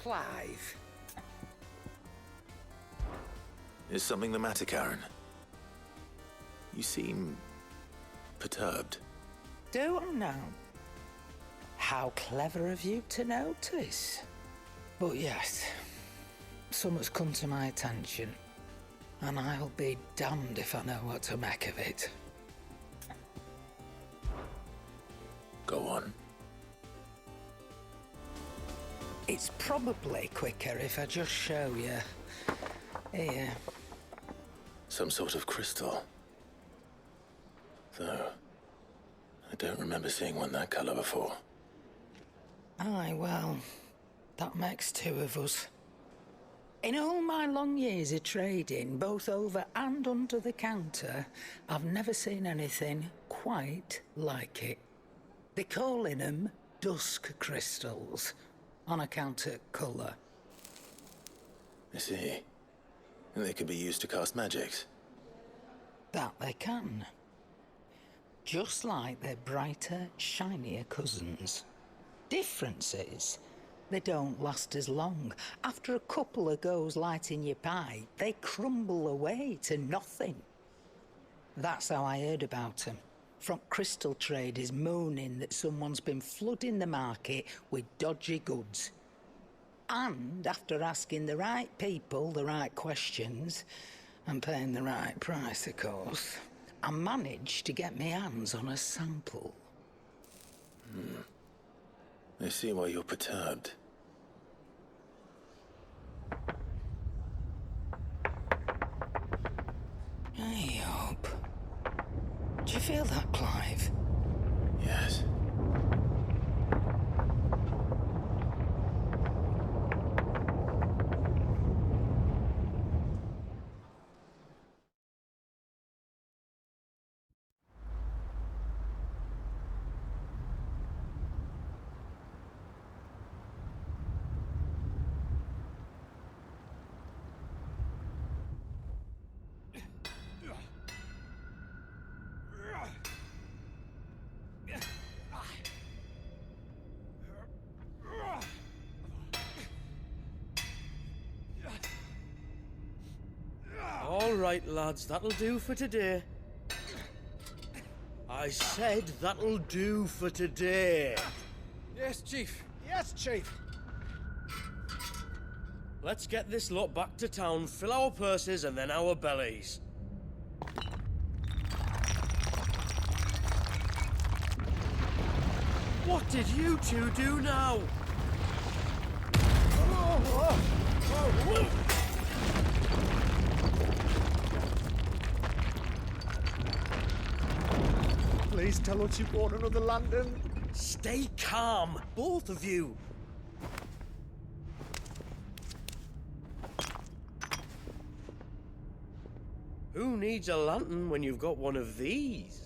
Clive. Is something the matter, Karen? You seem perturbed. Do I now? How clever of you to notice. But yes, something's come to my attention, and I'll be damned if I know what to make of it. Go on. It's probably quicker if I just show you. Here. Some sort of crystal. Though, I don't remember seeing one that color before. Aye, well, that makes two of us. In all my long years of trading, both over and under the counter, I've never seen anything quite like it. They're calling them dusk crystals, on account of colour. I see. And they could be used to cast magics. That they can. Just like their brighter, shinier cousins. Difference is, they don't last as long. After a couple of goes lighting your pipe, they crumble away to nothing. That's how I heard about them. From crystal traders moaning that someone's been flooding the market with dodgy goods. And after asking the right people the right questions, and paying the right price, of course, I managed to get my hands on a sample. I see why you're perturbed. Hey, Hope. Do you feel that, Clive? Yes. All right, lads, that'll do for today. I said that'll do for today. Yes, Chief. Yes, Chief. Let's get this lot back to town, fill our purses and then our bellies. What did you two do now? Please tell us you bought another lantern. Stay calm, both of you. Who needs a lantern when you've got one of these?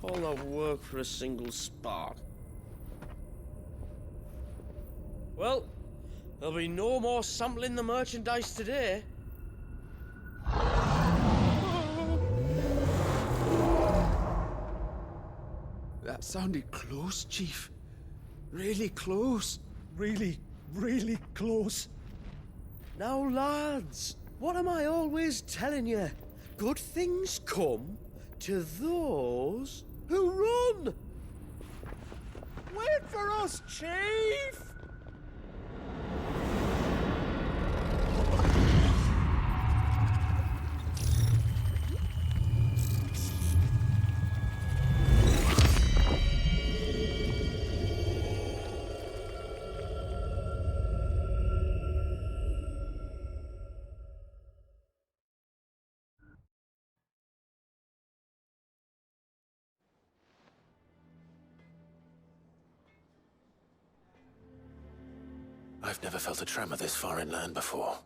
All that work for a single spark. Well, there'll be no more sampling the merchandise today. That sounded close, Chief. Really close. Really, really close. Now, lads, what am I always telling you? Good things come to those who run! Wait for us, Chief! I've never felt a tremor this far inland before.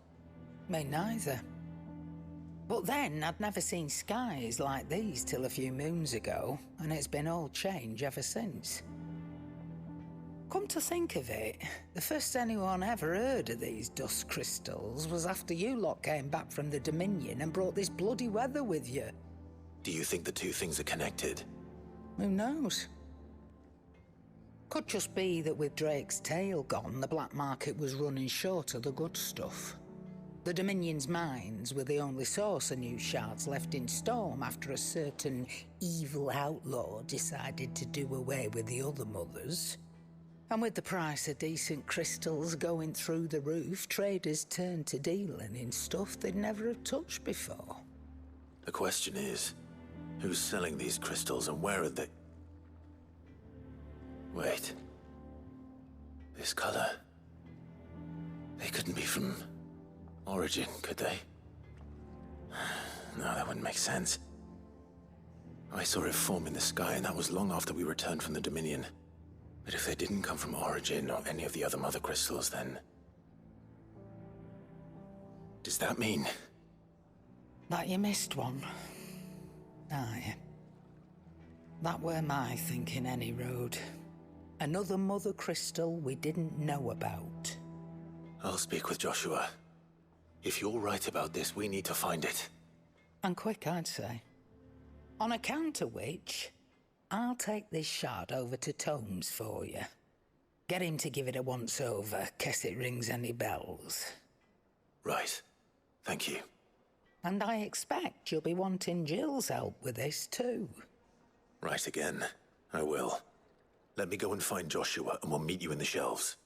Me neither. But then, I'd never seen skies like these till a few moons ago, and it's been all change ever since. Come to think of it, the first anyone ever heard of these dust crystals was after you lot came back from the Dominion and brought this bloody weather with you. Do you think the two things are connected? Who knows? Could just be that with Drake's tail gone, the black market was running short of the good stuff. The Dominion's mines were the only source of new shards left in Storm after a certain evil outlaw decided to do away with the other mothers. And with the price of decent crystals going through the roof, traders turned to dealing in stuff they'd never have touched before. The question is, who's selling these crystals and where are they? Wait. This color. They couldn't be from Origin, could they? No, that wouldn't make sense. I saw it form in the sky, and that was long after we returned from the Dominion. But if they didn't come from Origin or any of the other mother crystals, then... does that mean... That you missed one? Aye. That were my thinking, any road. Another mother crystal we didn't know about. I'll speak with Joshua. If you're right about this, we need to find it. And quick, I'd say. On account of which, I'll take this shard over to Tomes for you. Get him to give it a once-over, case it rings any bells. Right. Thank you. And I expect you'll be wanting Jill's help with this too. Right again. I will. Let me go and find Joshua, and we'll meet you in the shelves.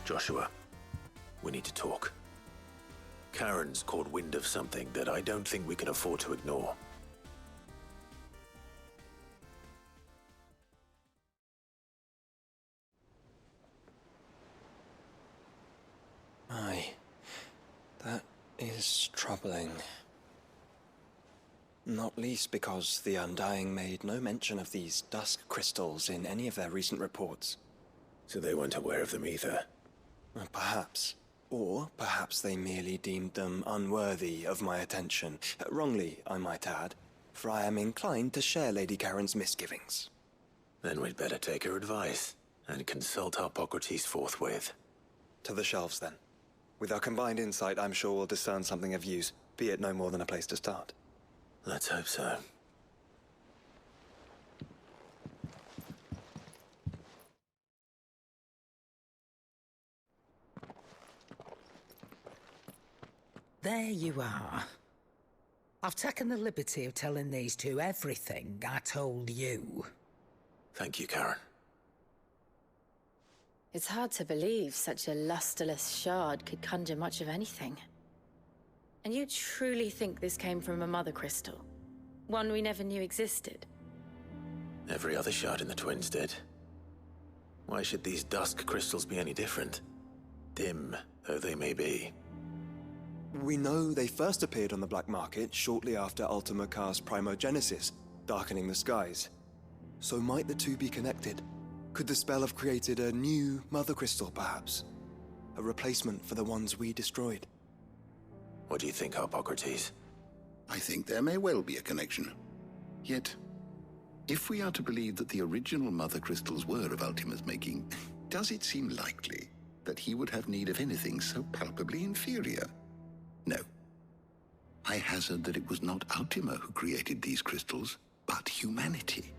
Joshua, we need to talk. Karen's caught wind of something that I don't think we can afford to ignore. Aye, that is troubling. Not least because the Undying made no mention of these dusk crystals in any of their recent reports. So they weren't aware of them either. Perhaps. Or perhaps they merely deemed them unworthy of my attention. Wrongly, I might add, for I am inclined to share Lady Karen's misgivings. Then we'd better take her advice and consult Hippocrates forthwith. To the shelves, then. With our combined insight, I'm sure we'll discern something of use, be it no more than a place to start. Let's hope so. There you are. I've taken the liberty of telling these two everything I told you. Thank you, Karen. It's hard to believe such a lusterless shard could conjure much of anything. And you truly think this came from a mother crystal? One we never knew existed? Every other shard in the Twins did. Why should these dusk crystals be any different? Dim though they may be. We know they first appeared on the black market shortly after Ultima cast Primogenesis, darkening the skies. So might the two be connected? Could the spell have created a new mother crystal, perhaps? A replacement for the ones we destroyed? What do you think, Hippocrates? I think there may well be a connection. Yet, if we are to believe that the original mother crystals were of Ultima's making, does it seem likely that he would have need of anything so palpably inferior? No. I hazard that it was not Ultima who created these crystals, but humanity.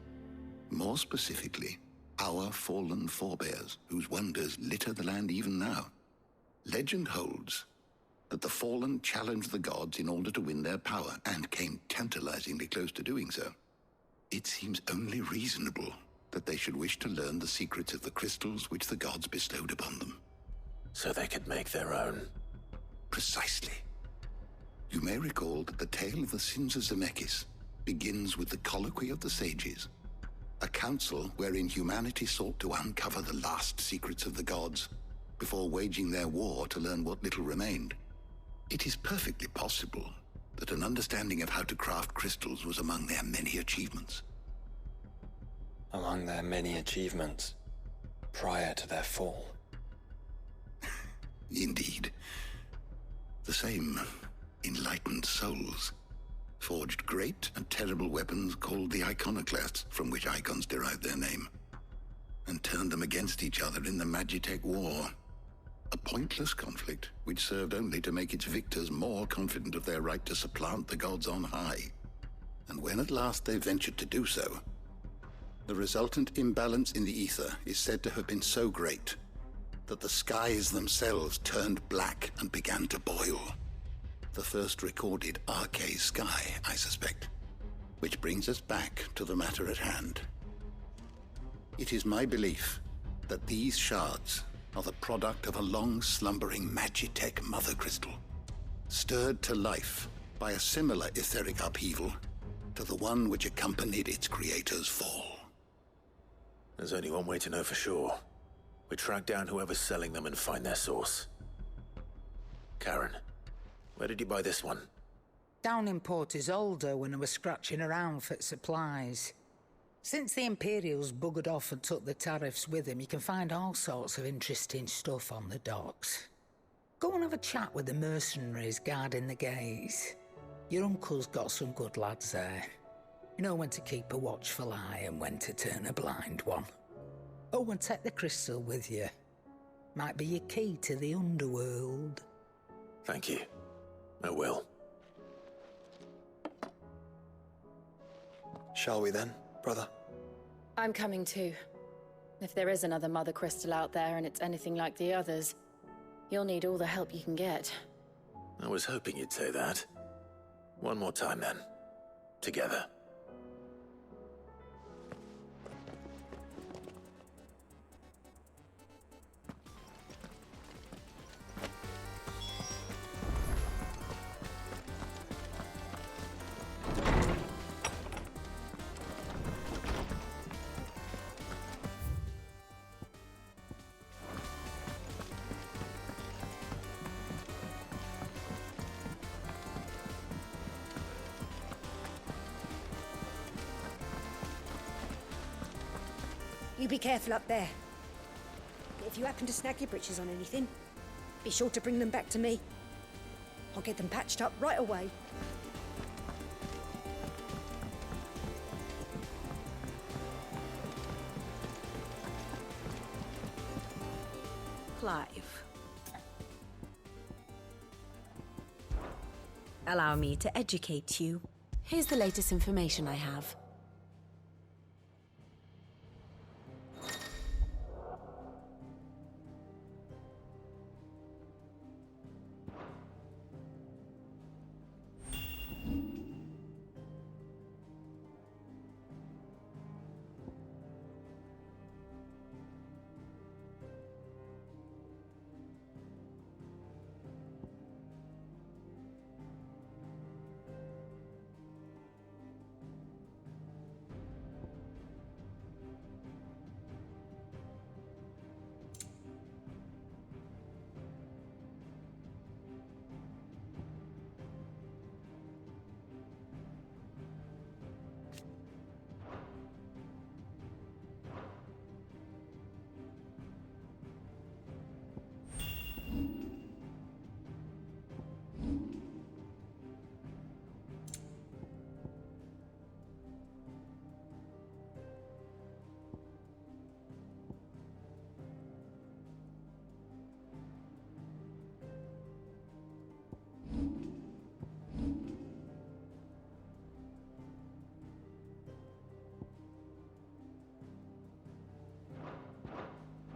More specifically, our fallen forebears, whose wonders litter the land even now. Legend holds that the fallen challenged the gods in order to win their power, and came tantalizingly close to doing so. It seems only reasonable that they should wish to learn the secrets of the crystals which the gods bestowed upon them. So they could make their own. Precisely. You may recall that the tale of the sins of Zemeckis begins with the colloquy of the sages, a council wherein humanity sought to uncover the last secrets of the gods, before waging their war to learn what little remained. It is perfectly possible that an understanding of how to craft crystals was among their many achievements. Among their many achievements, prior to their fall. Indeed. The same enlightened souls forged great and terrible weapons called the iconoclasts, from which icons derived their name, and turned them against each other in the Magitech War. A pointless conflict which served only to make its victors more confident of their right to supplant the gods on high. And when at last they ventured to do so, the resultant imbalance in the ether is said to have been so great that the skies themselves turned black and began to boil. The first recorded Arcade sky, I suspect. Which brings us back to the matter at hand. It is my belief that these shards are the product of a long-slumbering Magitech mother crystal, stirred to life by a similar etheric upheaval to the one which accompanied its creator's fall. There's only one way to know for sure. We track down whoever's selling them and find their source. Karen, where did you buy this one? Down in Port Isolde when I was scratching around for supplies. Since the Imperials buggered off and took the tariffs with them, you can find all sorts of interesting stuff on the docks. Go and have a chat with the mercenaries guarding the gates. Your uncle's got some good lads there. You know when to keep a watchful eye and when to turn a blind one. Oh, and take the crystal with you. Might be your key to the underworld. Thank you. I will. Shall we then, brother? I'm coming too. If there is another mother crystal out there and it's anything like the others, you'll need all the help you can get. I was hoping you'd say that. One more time then. Together. You be careful up there. If you happen to snag your britches on anything, be sure to bring them back to me. I'll get them patched up right away. Clive. Allow me to educate you. Here's the latest information I have.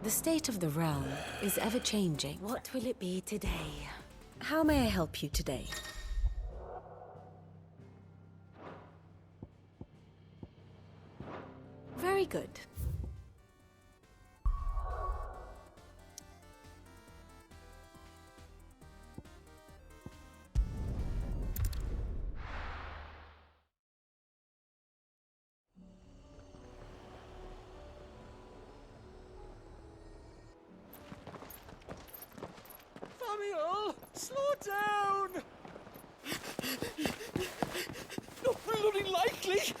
The state of the realm is ever-changing. What will it be today? How may I help you today? Very good. down! Not bloody likely!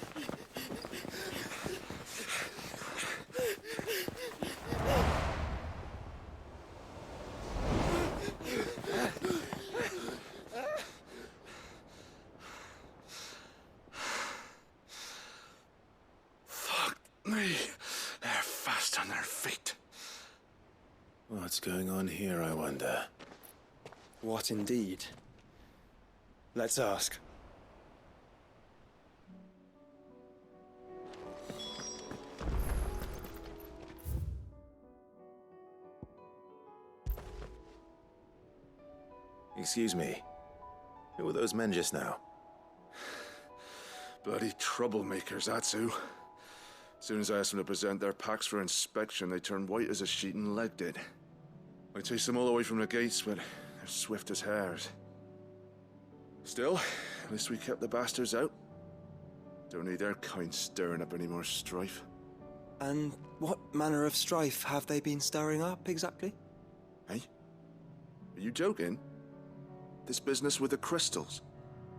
Fuck me. They're fast on their feet. What's going on here, I wonder? What indeed? Let's ask. Excuse me. Who were those men just now? Bloody troublemakers, that's who. As soon as I asked them to present their packs for inspection, they turned white as a sheet and legged it. I chased them all away from the gates, but they're swift as hares. Still, at least we kept the bastards out. Don't need their kind stirring up any more strife. And what manner of strife have they been stirring up, exactly? Hey? Are you joking? This business with the crystals?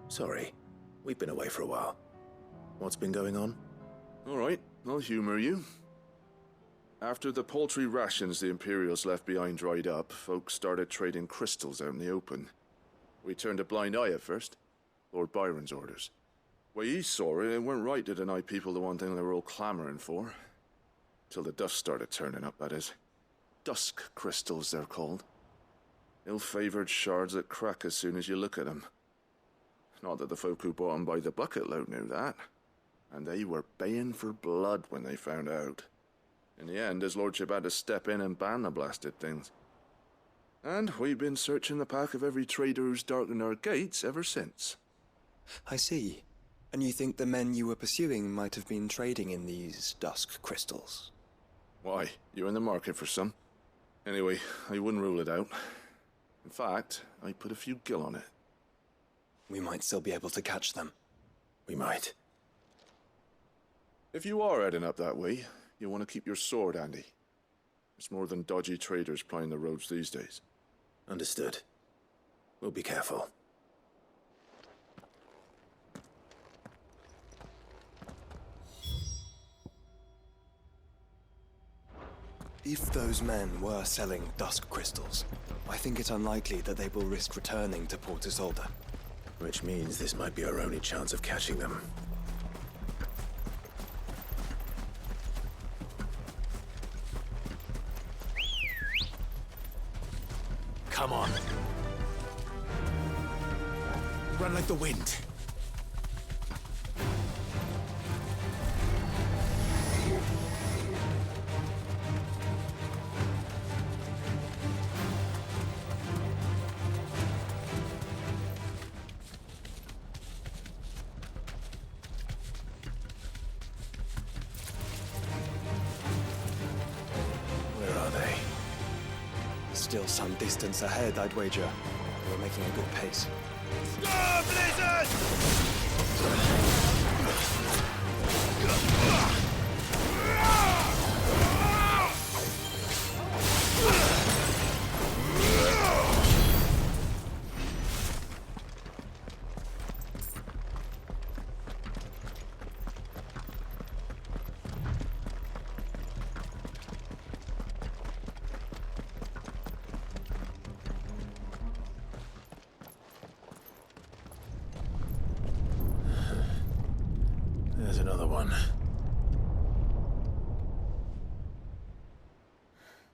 Sorry. We've been away for a while. What's been going on? All right, I'll humor you. After the paltry rations the Imperials left behind dried up, folks started trading crystals out in the open. We turned a blind eye at first. Lord Byron's orders. Way he saw it, it weren't right to deny people the one thing they were all clamoring for. Till the dust started turning up, that is. Dusk crystals, they're called. Ill-favored shards that crack as soon as you look at them. Not that the folk who bought them by the bucket load knew that. And they were baying for blood when they found out. In the end, his lordship had to step in and ban the blasted things. And we've been searching the pack of every trader who's darkened our gates ever since. I see. And you think the men you were pursuing might have been trading in these dusk crystals? Why? You're in the market for some. Anyway, I wouldn't rule it out. In fact, I put a few gil on it. We might still be able to catch them. We might. If you are heading up that way, you'll want to keep your sword handy. There's more than dodgy traders plying the roads these days. Understood. We'll be careful. If those men were selling dusk crystals, I think it unlikely that they will risk returning to Port Isolde. Which means this might be our only chance of catching them. Come on. Run like the wind. Still some distance ahead, I'd wager. We're making a good pace. Go, Blizzard! There's another one.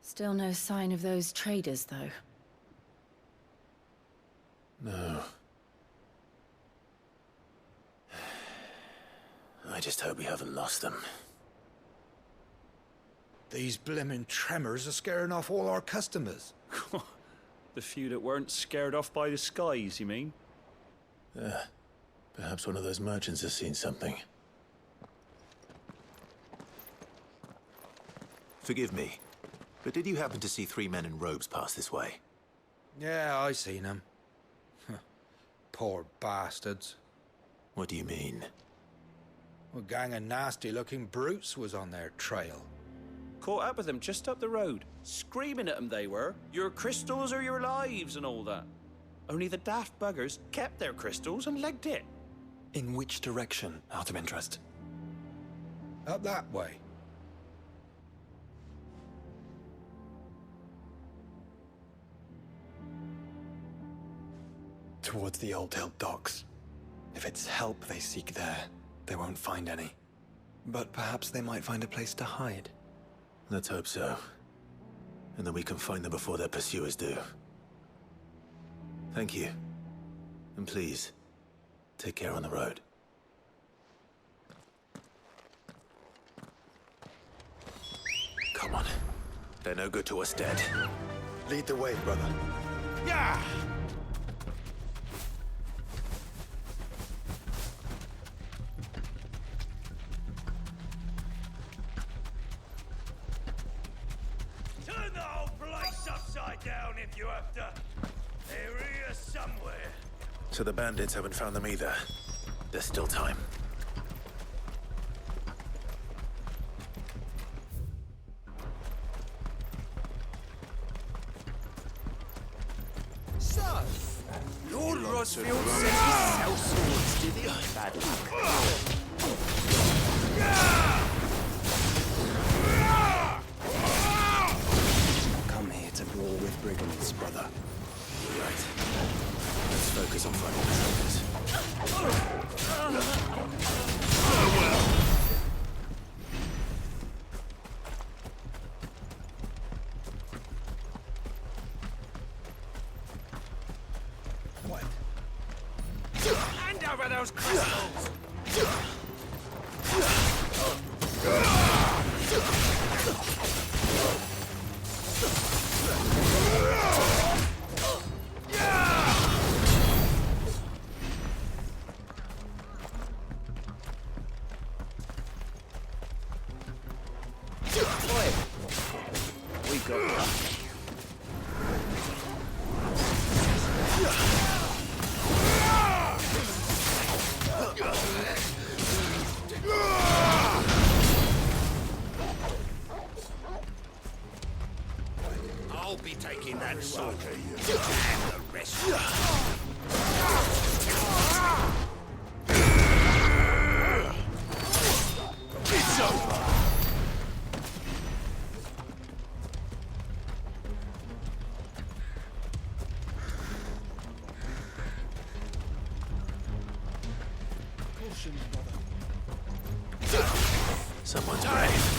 Still no sign of those traders, though. No. I just hope we haven't lost them. These blimmin' tremors are scaring off all our customers. The few that weren't scared off by the skies, you mean? Perhaps one of those merchants has seen something. Forgive me, but did you happen to see 3 men in robes pass this way? Yeah, I seen them. Poor bastards. What do you mean? A gang of nasty-looking brutes was on their trail. Caught up with them just up the road. Screaming at them they were. Your crystals or your lives and all that. Only the daft buggers kept their crystals and legged it. In which direction, out of interest? Up that way. Towards the Old Hill docks. If it's help they seek there, they won't find any. But perhaps they might find a place to hide. Let's hope so. And that we can find them before their pursuers do. Thank you. And please, take care on the road. Come on. They're no good to us dead. Lead the way, brother. Yeah! Turn the whole place upside down if you have to. They're here somewhere. So the bandits haven't found them either. There's still time. So, Lord Rosfield says he sells swords, did he? Bad Come here to brawl with brigands, brother. Right. Let's focus on finding the What? Hand over those crystals! We got I'll be taking that sword and the rest. It's over. Someone's brave.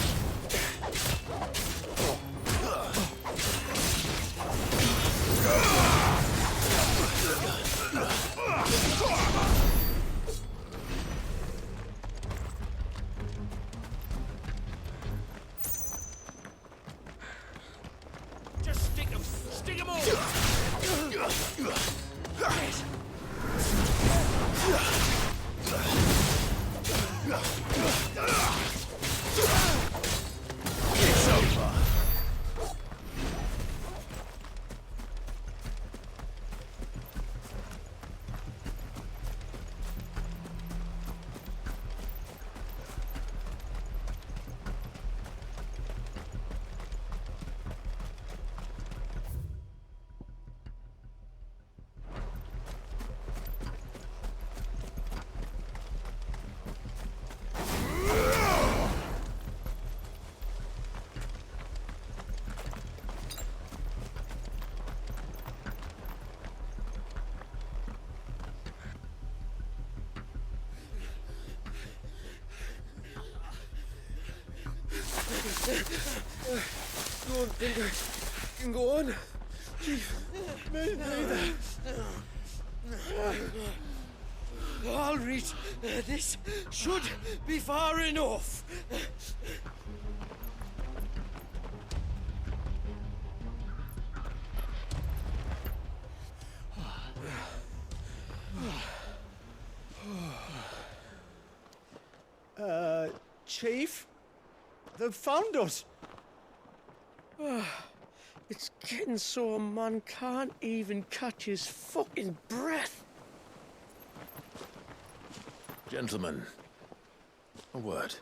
Just stick 'em! Stick 'em all! It's over! Go on, Pinker. You can go on. Chief, me neither. I'll reach. This should be far enough. Chief? They've found us. It's getting so a man can't even catch his fucking breath. Gentlemen, a word.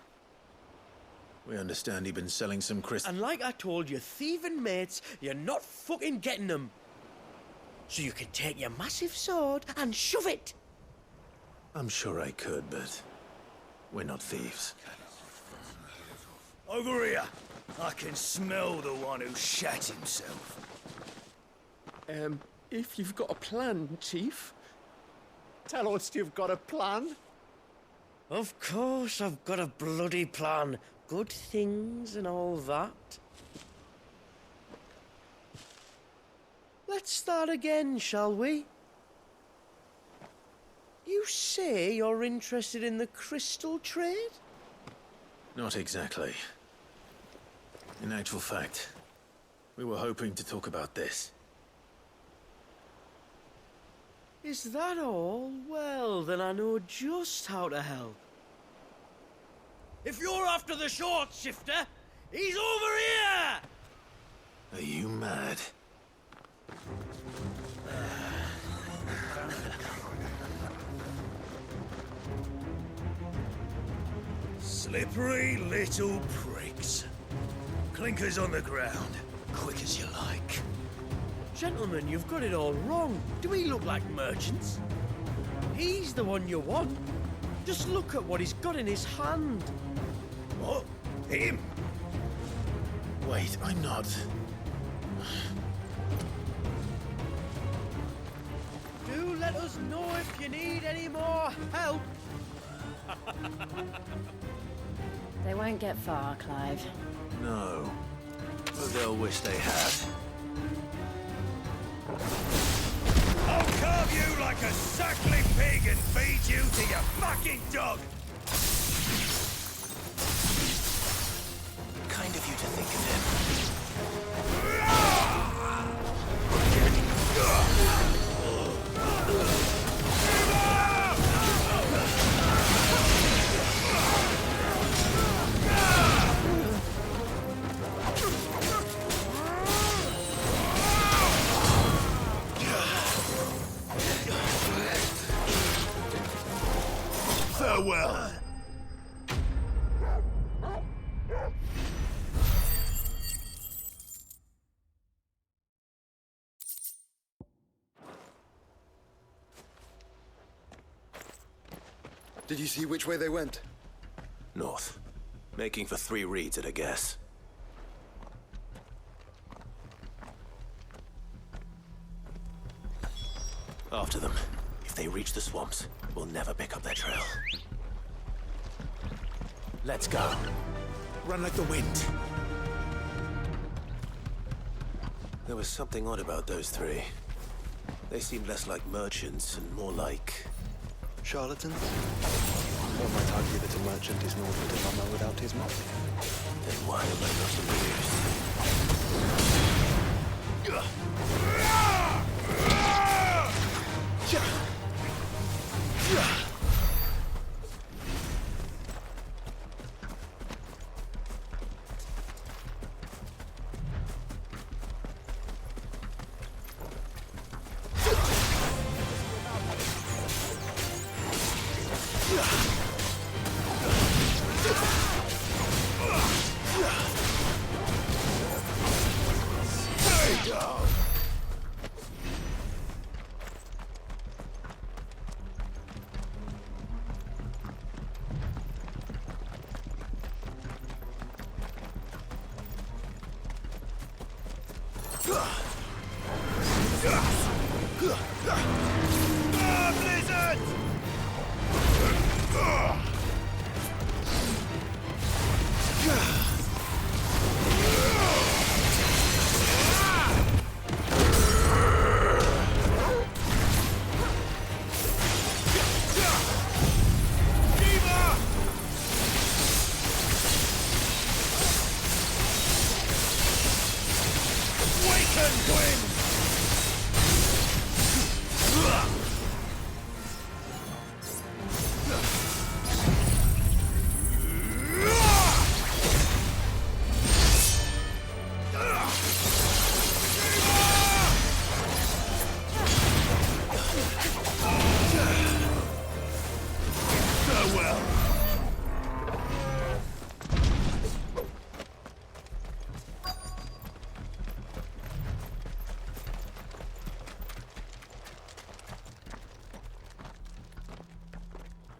We understand you've been selling some crystals. And like I told you, thieving mates, you're not fucking getting them. so you can take your massive sword and shove it. I'm sure I could, but we're not thieves. Over here. I can smell the one who shat himself. If you've got a plan, Chief. Tell us you've got a plan. Of course I've got a bloody plan. Good things and all that. Let's start again, shall we? You say you're interested in the crystal trade? Not exactly. In actual fact, we were hoping to talk about this. Is that all? Well, then I know just how to help. If you're after the short shifter, he's over here! Are you mad? Slippery little pricks. Clinkers on the ground, quick as you like. Gentlemen, you've got it all wrong. Do we look like merchants? He's the one you want. Just look at what he's got in his hand. What? Him? Wait, I'm not. Do let us know if you need any more help. They won't get far, Clive. No. But they'll wish they had. I'll carve you like a suckling pig and feed you to your fucking dog! Kind of you to think of him. Farewell! Did you see which way they went? North. Making for 3 reeds at a guess. After them. If they reach the swamps, we'll never pick up their trail. Let's go. Run like the wind. There was something odd about those 3. They seemed less like merchants and more like... Charlatans? One might argue that a merchant is more than a mummer without his mouth. Then why am I not amused?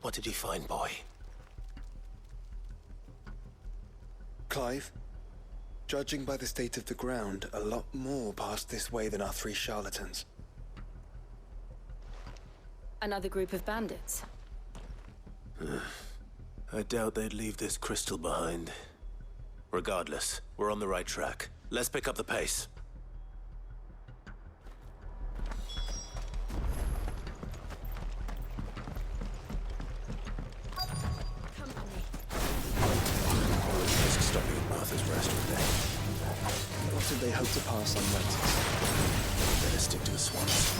What did you find, boy? Clive, judging by the state of the ground, a lot more passed this way than our 3 charlatans. Another group of bandits. I doubt they'd leave this crystal behind. Regardless, we're on the right track. Let's pick up the pace. Risk stopping at Martha's rest all day. What did they hope to pass unnoticed? Better stick to the swamps.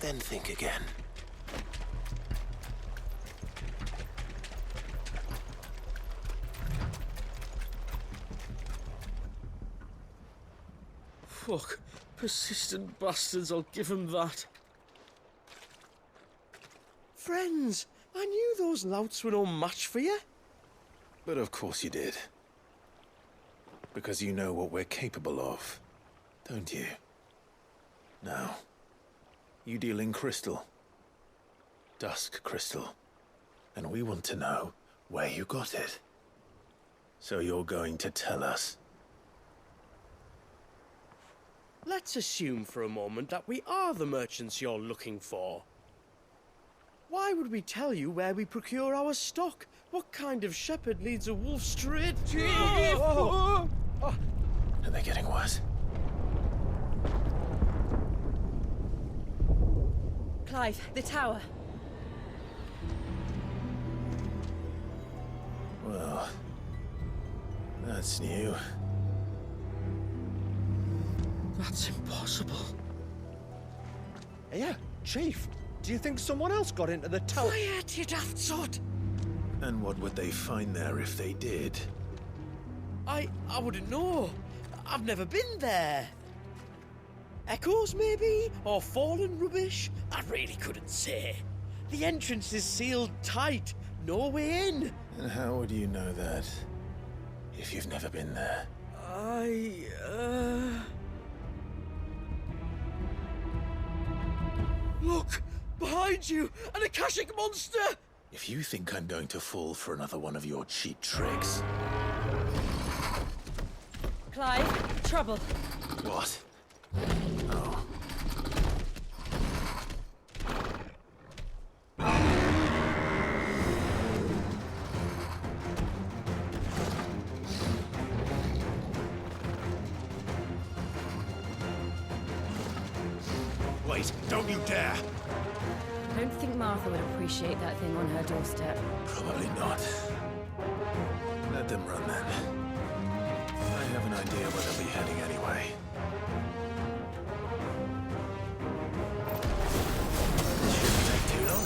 Then think again. Fuck. Persistent bastards, I'll give them that. Friends, I knew those louts were no match for you. But of course you did. Because you know what we're capable of, don't you? Now, you deal in crystal. Dusk crystal. And we want to know where you got it. So you're going to tell us. Let's assume for a moment that we are the merchants you're looking for. Why would we tell you where we procure our stock? What kind of shepherd leads a wolf straight to... Are they getting worse? Clive, the tower. Well, that's new. That's impossible. Yeah, Chief. Do you think someone else got into the tower? Quiet, you daft sod! And what would they find there if they did? I wouldn't know. I've never been there. Echoes, maybe? Or fallen rubbish? I really couldn't say. The entrance is sealed tight. No way in. And how would you know that, if you've never been there? Look! Behind you! An Akashic monster! If you think I'm going to fall for another one of your cheap tricks... Clive, trouble. What? Oh. Wait, don't you dare! I don't think Martha would appreciate that thing on her doorstep. Probably not. Let them run then. I have an idea where they'll be heading anyway. This shouldn't take too long.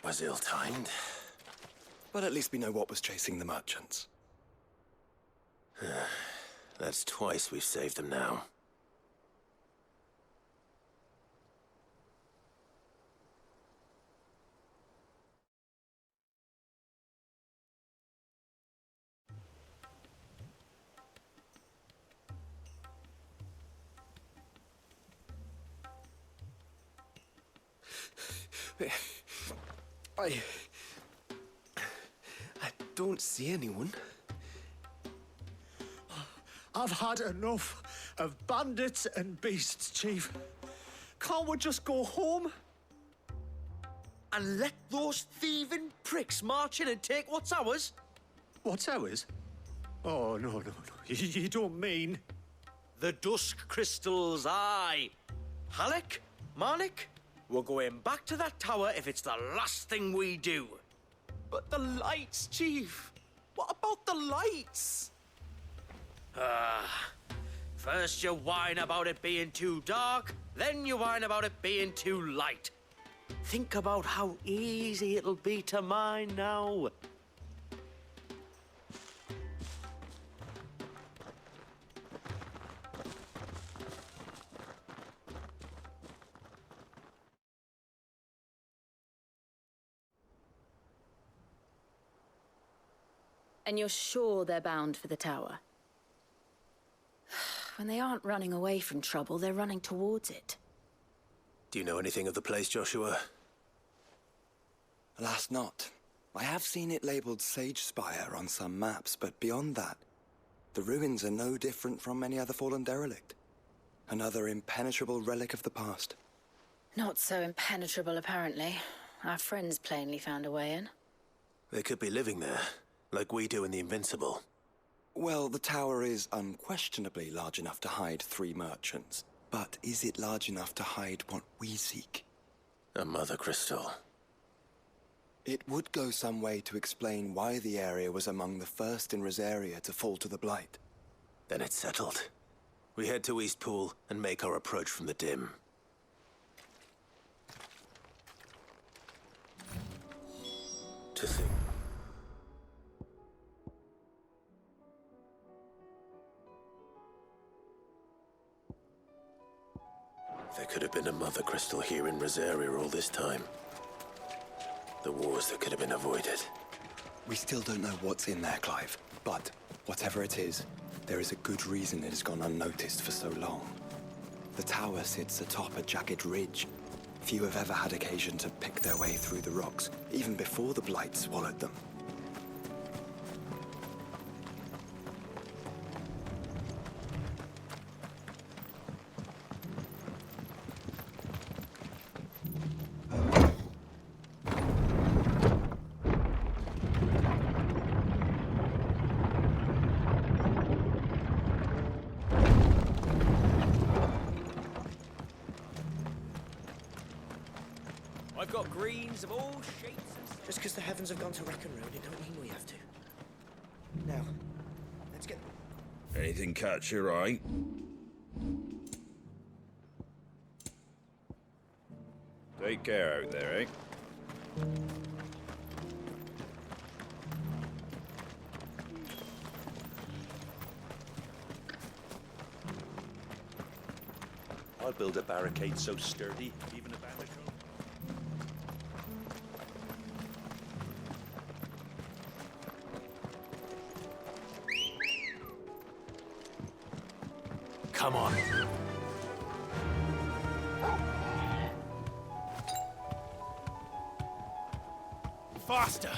It was ill-timed. But at least we know what was chasing the merchants. That's twice we've saved them now. I don't see anyone. I've had enough of bandits and beasts, Chief. Can't we just go home? And let those thieving pricks march in and take what's ours? What's ours? Oh, no. You don't mean... The dusk crystals, aye. Halleck, Marnik, we're going back to that tower if it's the last thing we do. But the lights, Chief. What about the lights? First you whine about it being too dark, then you whine about it being too light. Think about how easy it'll be to mine now. And you're sure they're bound for the tower? When they aren't running away from trouble, they're running towards it. Do you know anything of the place, Joshua? Alas, not. I have seen it labeled Sage Spire on some maps, but beyond that, the ruins are no different from any other fallen derelict. Another impenetrable relic of the past. Not so impenetrable, apparently. Our friends plainly found a way in. They could be living there, like we do in the Invincible. Well, the tower is unquestionably large enough to hide 3 merchants. But is it large enough to hide what we seek? A mother crystal. It would go some way to explain why the area was among the first in Rosaria to fall to the Blight. Then it's settled. We head to Eastpool and make our approach from the dim. To think. There could have been a mother crystal here in Rosaria all this time. The wars that could have been avoided. We still don't know what's in there, Clive. But whatever it is, there is a good reason it has gone unnoticed for so long. The tower sits atop a jagged ridge. Few have ever had occasion to pick their way through the rocks, even before the Blight swallowed them. I've got greens of all shapes and... Just because the heavens have gone to wreck and ruin, it don't mean we have to. Now, let's get... Anything catch your eye? Take care out there, eh? I'll build a barricade so sturdy, even a bandit. Come on. Faster!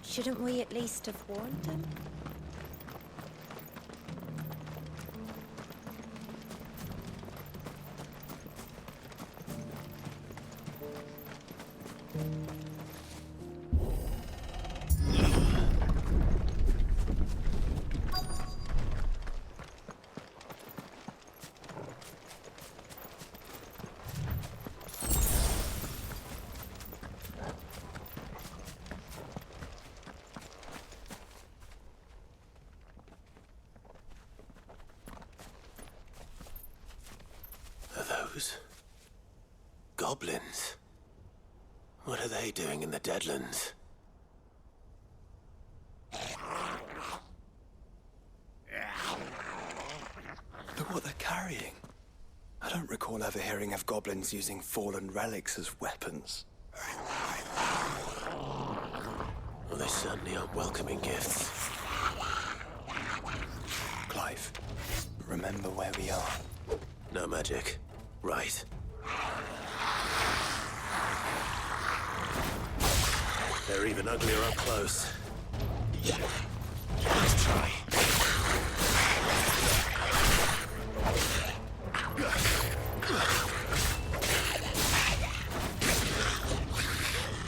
Shouldn't we at least have warned them? Goblins? What are they doing in the Deadlands? Look what they're carrying. I don't recall ever hearing of goblins using fallen relics as weapons. Well, they certainly aren't welcoming gifts. Clive, remember where we are. No magic. Right. They're even uglier up close. Let's try.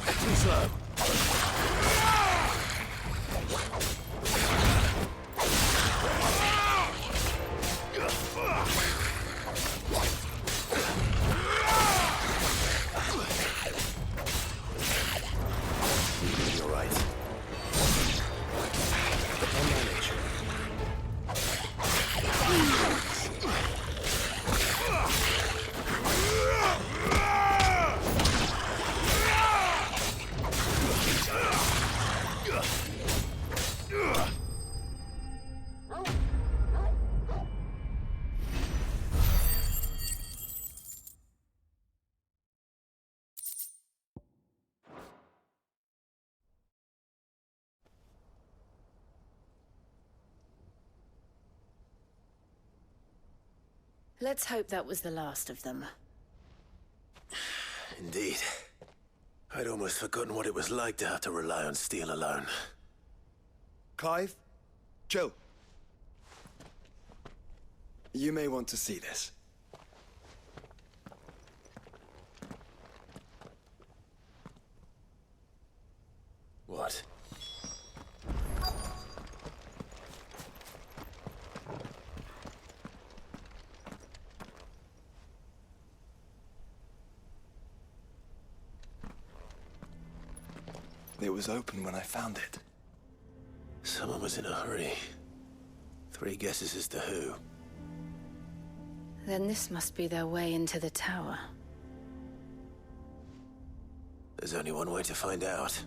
Too slow. Let's hope that was the last of them. Indeed. I'd almost forgotten what it was like to have to rely on steel alone. Clive, Jill. You may want to see this. What? It was open when I found it. Someone was in a hurry. 3 guesses as to who. Then this must be their way into the tower. There's only one way to find out.